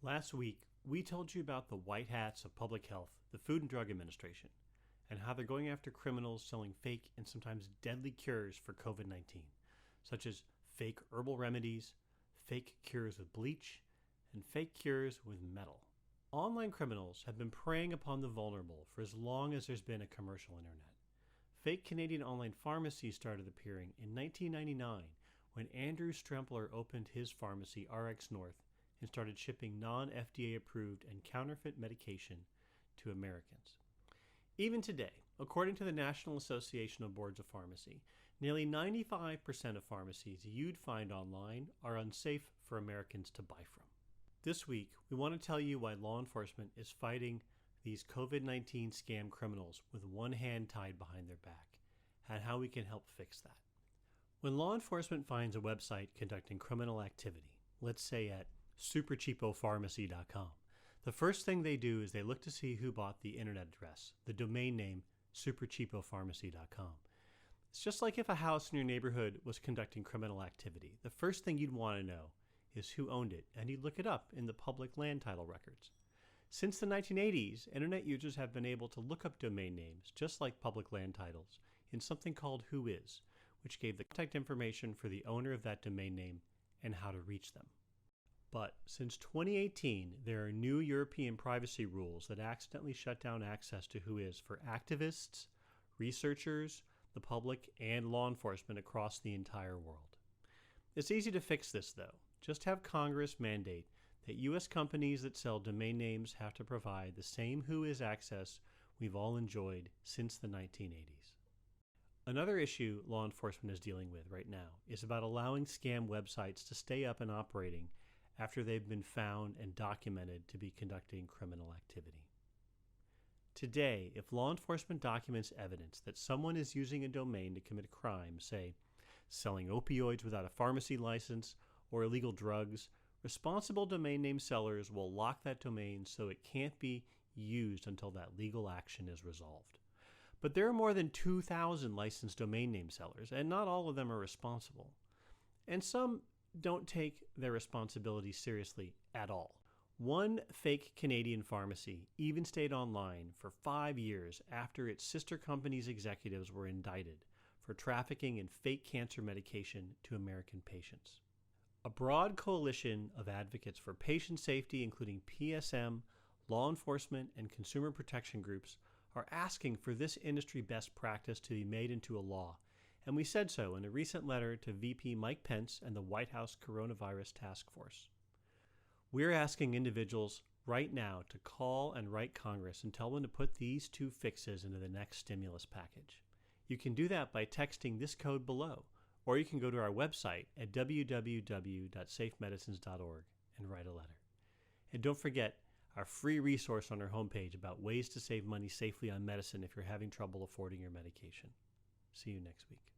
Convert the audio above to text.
Last week, we told you about the white hats of public health, the Food and Drug Administration, and how they're going after criminals selling fake and sometimes deadly cures for COVID-19, such as fake herbal remedies, fake cures with bleach, and fake cures with metal. Online criminals have been preying upon the vulnerable for as long as there's been a commercial internet. Fake Canadian online pharmacies started appearing in 1999 when Andrew Strempler opened his pharmacy, RX North, and started shipping non-FDA approved and counterfeit medication to Americans. Even today, according to the National Association of Boards of Pharmacy, nearly 95% of pharmacies you'd find online are unsafe for Americans to buy from. This week, we want to tell you why law enforcement is fighting these COVID-19 scam criminals with one hand tied behind their back, and how we can help fix that. When law enforcement finds a website conducting criminal activity, let's say at supercheapopharmacy.com, the first thing they do is they look to see who bought the internet address, the domain name supercheapopharmacy.com. It's just like if a house in your neighborhood was conducting criminal activity. The first thing you'd want to know is who owned it, and you'd look it up in the public land title records. Since the 1980s, internet users have been able to look up domain names, just like public land titles, in something called Whois, which gave the contact information for the owner of that domain name and how to reach them. But since 2018, there are new European privacy rules that accidentally shut down access to Whois for activists, researchers, the public, and law enforcement across the entire world. It's easy to fix this, though. Just have Congress mandate that U.S. companies that sell domain names have to provide the same Whois access we've all enjoyed since the 1980s. Another issue law enforcement is dealing with right now is about allowing scam websites to stay up and operating after they've been found and documented to be conducting criminal activity. Today, if law enforcement documents evidence that someone is using a domain to commit a crime, say selling opioids without a pharmacy license or illegal drugs, responsible domain name sellers will lock that domain so it can't be used until that legal action is resolved. But there are more than 2,000 licensed domain name sellers, and not all of them are responsible. And some don't take their responsibility seriously at all. One fake Canadian pharmacy even stayed online for 5 years after its sister company's executives were indicted for trafficking in fake cancer medication to American patients. A broad coalition of advocates for patient safety, including PSM, law enforcement, and consumer protection groups, are asking for this industry best practice to be made into a law, and we said so in a recent letter to VP Mike Pence and the White House Coronavirus Task Force. We're asking individuals right now to call and write Congress and tell them to put these two fixes into the next stimulus package. You can do that by texting this code below, or you can go to our website at www.safemedicines.org and write a letter. And don't forget our free resource on our homepage about ways to save money safely on medicine if you're having trouble affording your medication. See you next week.